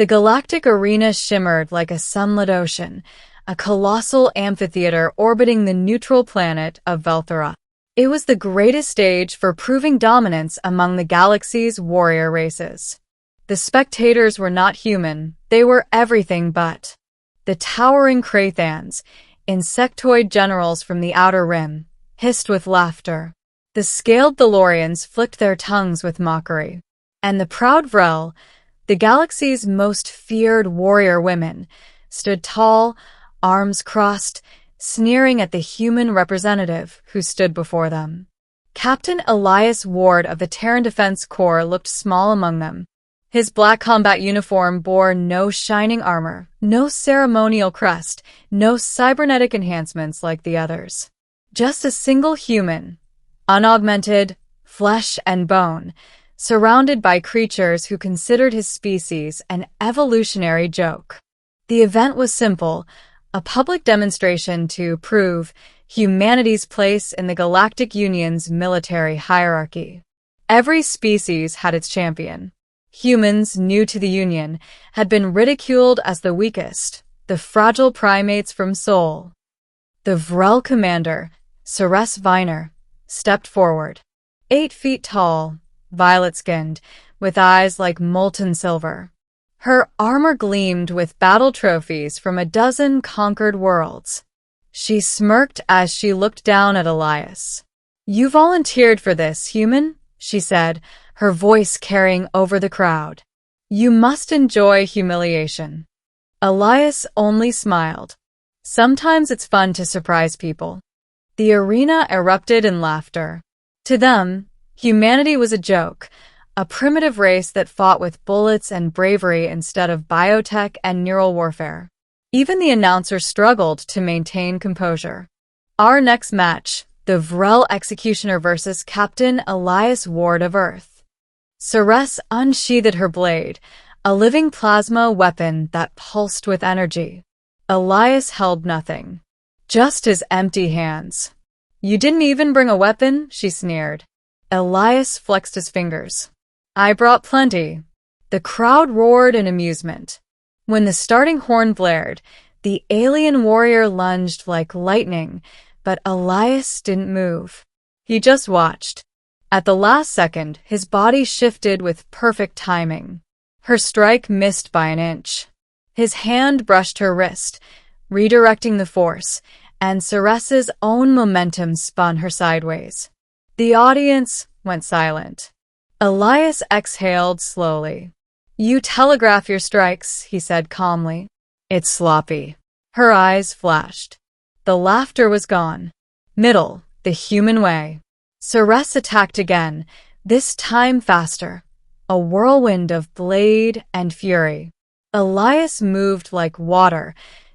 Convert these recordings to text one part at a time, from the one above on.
The galactic arena shimmered like a sunlit ocean, a colossal amphitheater orbiting the neutral planet of Vel'thara. It was the greatest stage for proving dominance among the galaxy's warrior races. The spectators were not human, they were everything but. The towering Krathans, insectoid generals from the Outer Rim, hissed with laughter. The scaled Thalorians flicked their tongues with mockery. And the proud Vrel, the galaxy's most feared warrior women, stood tall, arms crossed, sneering at the human representative who stood before them. Captain Elias Ward of the Terran Defense Corps looked small among them. His black combat uniform bore no shining armor, no ceremonial crest, no cybernetic enhancements like the others. Just a single human, unaugmented, flesh and bone, surrounded by creatures who considered his species an evolutionary joke. The event was simple, a public demonstration to prove humanity's place in the Galactic Union's military hierarchy. Every species had its champion. Humans, new to the Union, had been ridiculed as the weakest, the fragile primates from Sol. The Vrel commander, Ceres Viner, stepped forward. 8 feet tall, violet-skinned, with eyes like molten silver. Her armor gleamed with battle trophies from a dozen conquered worlds. She smirked as she looked down at Elias. "You volunteered for this, human," she said, her voice carrying over the crowd. "You must enjoy humiliation." Elias only smiled. Sometimes it's fun to surprise people. The arena erupted in laughter. To them, humanity was a joke, a primitive race that fought with bullets and bravery instead of biotech and neural warfare. Even the announcer struggled to maintain composure. Our next match, the Vrel Executioner versus Captain Elias Ward of Earth. Ceres unsheathed her blade, a living plasma weapon that pulsed with energy. Elias held nothing, just his empty hands. "You didn't even bring a weapon?" she sneered. Elias flexed his fingers. "I brought plenty." The crowd roared in amusement. When the starting horn blared, the alien warrior lunged like lightning, but Elias didn't move. He just watched. At the last second, his body shifted with perfect timing. Her strike missed by an inch. His hand brushed her wrist, redirecting the force, and Ceres's own momentum spun her sideways. The audience went silent. Elias exhaled slowly. "You telegraph your strikes," he said calmly. "It's sloppy." Her eyes flashed. The laughter was gone. Middle, the human way. Ceres attacked again, this time faster, a whirlwind of blade and fury. Elias moved like water,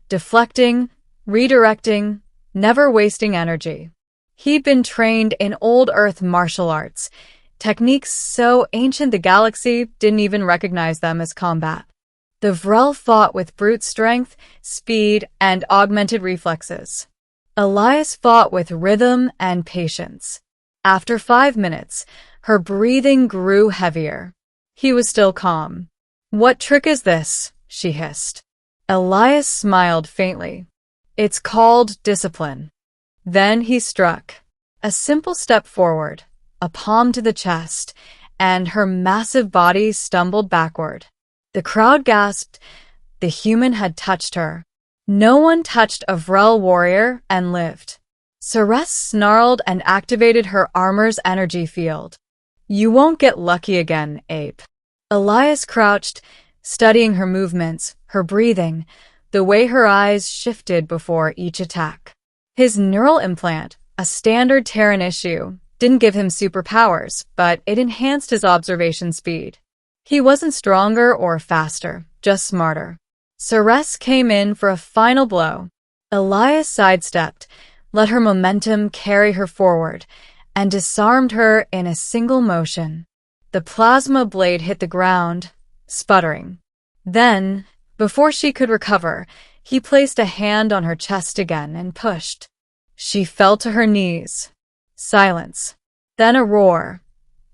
deflecting, redirecting, never wasting energy. He'd been trained in old Earth martial arts, techniques so ancient the galaxy didn't even recognize them as combat. The Vrel fought with brute strength, speed, and augmented reflexes. Elias fought with rhythm and patience. After 5 minutes, her breathing grew heavier. He was still calm. "What trick is this?" she hissed. Elias smiled faintly. "It's called discipline." Then he struck. A simple step forward, a palm to the chest, and her massive body stumbled backward. The crowd gasped. The human had touched her. No one touched a Vrel warrior and lived. Ceres snarled and activated her armor's energy field. "You won't get lucky again, ape." Elias crouched, studying her movements, her breathing, the way her eyes shifted before each attack. His neural implant, a standard Terran issue, didn't give him superpowers, but it enhanced his observation speed. He wasn't stronger or faster, just smarter. Ceres came in for a final blow. Elias sidestepped, let her momentum carry her forward, and disarmed her in a single motion. The plasma blade hit the ground, sputtering. Then, before she could recover, he placed a hand on her chest again and pushed. She fell to her knees. Silence. Then a roar.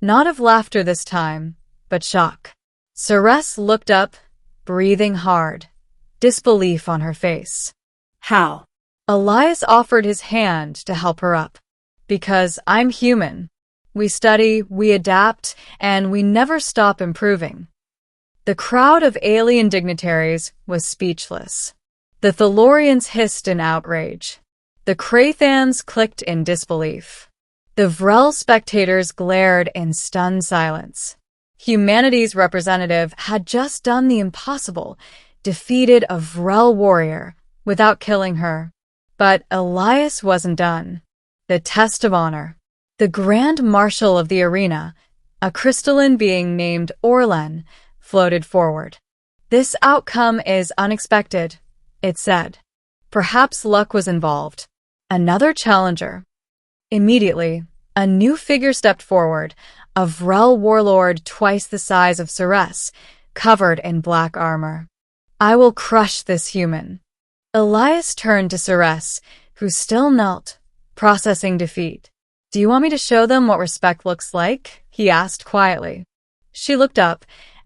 Not of laughter this time, but shock. Ceres looked up, breathing hard, disbelief on her face. How? Elias offered his hand to help her up. Because I'm human. We study, we adapt, and we never stop improving. The crowd of alien dignitaries was speechless. The Thalorians hissed in outrage. The Krathans clicked in disbelief. The Vrel spectators glared in stunned silence. Humanity's representative had just done the impossible, defeated a Vrel warrior without killing her. But Elias wasn't done. The test of honor. The Grand Marshal of the arena, a crystalline being named Orlen, floated forward. This outcome is unexpected, it said. Perhaps luck was involved. Another challenger. Immediately, a new figure stepped forward, a Vrel warlord twice the size of Ceres, covered in black armor. I will crush this human. Elias turned to Ceres, who still knelt, processing defeat. Do you want me to show them what respect looks like? He asked quietly. She looked up,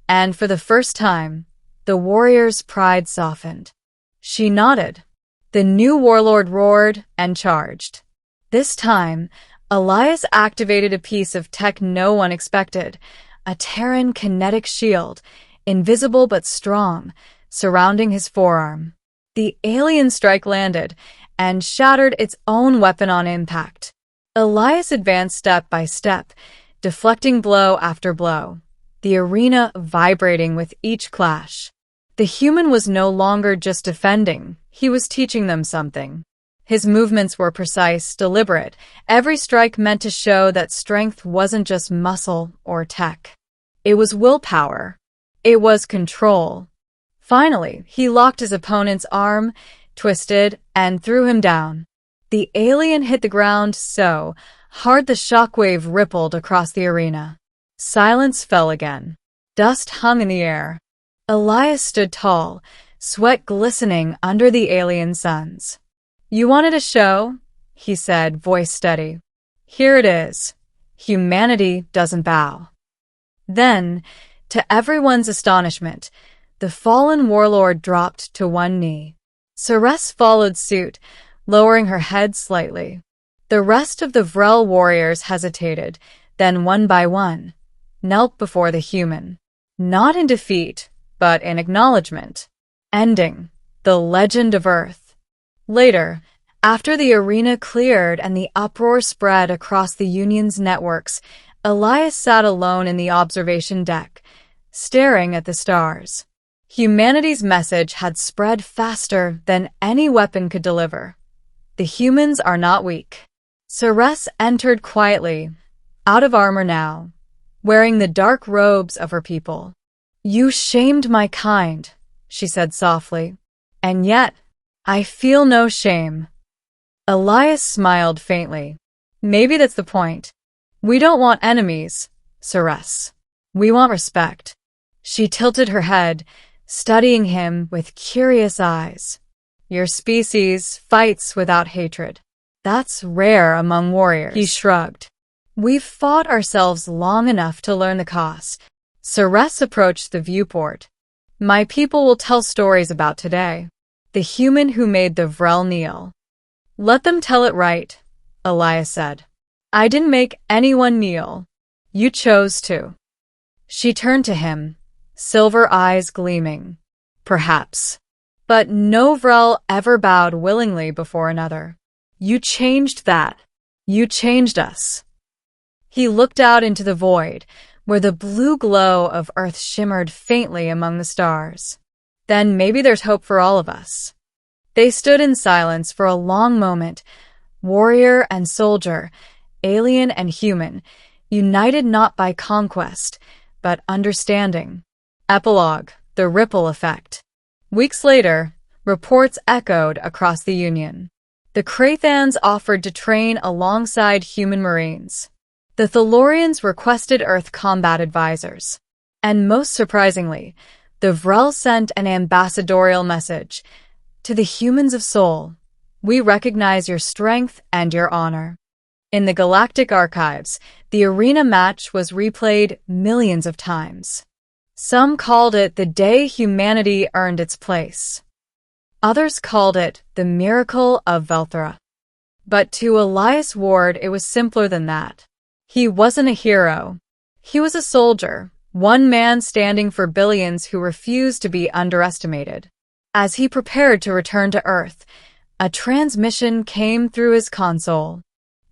and for the first time, the warrior's pride softened. She nodded. The new warlord roared and charged. This time, Elias activated a piece of tech no one expected, a Terran kinetic shield, invisible but strong, surrounding his forearm. The alien strike landed and shattered its own weapon on impact. Elias advanced step by step, deflecting blow after blow, the arena vibrating with each clash. The human was no longer just defending, he was teaching them something. His movements were precise, deliberate, every strike meant to show that strength wasn't just muscle or tech. It was willpower. It was control. Finally, he locked his opponent's arm, twisted, and threw him down. The alien hit the ground so hard the shockwave rippled across the arena. Silence fell again. Dust hung in the air. Elias stood tall, sweat glistening under the alien suns. You wanted a show? He said, voice steady. Here it is. Humanity doesn't bow. Then, to everyone's astonishment, the fallen warlord dropped to one knee. Ceres followed suit, lowering her head slightly. The rest of the Vrel warriors hesitated, then one by one, knelt before the human. Not in defeat, but in acknowledgement. Ending the legend of Earth. Later, after the arena cleared and the uproar spread across the Union's networks, Elias sat alone in the observation deck, staring at the stars. Humanity's message had spread faster than any weapon could deliver. The humans are not weak. Ceres entered quietly, out of armor now, wearing the dark robes of her people. You shamed my kind, she said softly, and yet I feel no shame. Elias smiled faintly. Maybe that's the point. We don't want enemies, Ceres. We want respect. She tilted her head, studying him with curious eyes. Your species fights without hatred. That's rare among warriors. He shrugged. We've fought ourselves long enough to learn the cost. Ceres approached the viewport. My people will tell stories about today. The human who made the Vrel kneel. Let them tell it right, Elias said. I didn't make anyone kneel. You chose to. She turned to him, silver eyes gleaming. Perhaps. But no Vrel ever bowed willingly before another. You changed that. You changed us. He looked out into the void, where the blue glow of Earth shimmered faintly among the stars. Then maybe there's hope for all of us. They stood in silence for a long moment, warrior and soldier, alien and human, united not by conquest, but understanding. Epilogue, the ripple effect. Weeks later, reports echoed across the Union. The Krathans offered to train alongside human marines. The Thalorians requested Earth combat advisors. And most surprisingly, the Vrel sent an ambassadorial message. To the humans of Sol, we recognize your strength and your honor. In the galactic archives, the arena match was replayed millions of times. Some called it the day humanity earned its place. Others called it the miracle of Vel'thara. But to Elias Ward, it was simpler than that. He wasn't a hero. He was a soldier, one man standing for billions who refused to be underestimated. As he prepared to return to Earth, a transmission came through his console.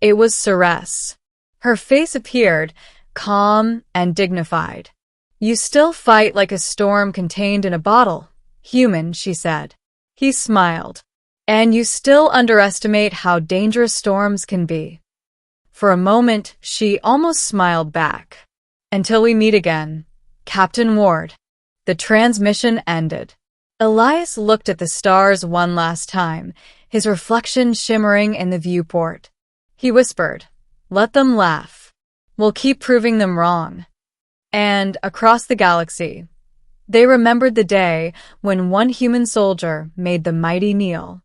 It was Ceres. Her face appeared, calm and dignified. "You still fight like a storm contained in a bottle, human," she said. He smiled. "And you still underestimate how dangerous storms can be." For a moment, she almost smiled back. "Until we meet again, Captain Ward." The transmission ended. Elias looked at the stars one last time, his reflection shimmering in the viewport. He whispered, "Let them laugh. We'll keep proving them wrong." And across the galaxy, they remembered the day when one human soldier made the mighty kneel.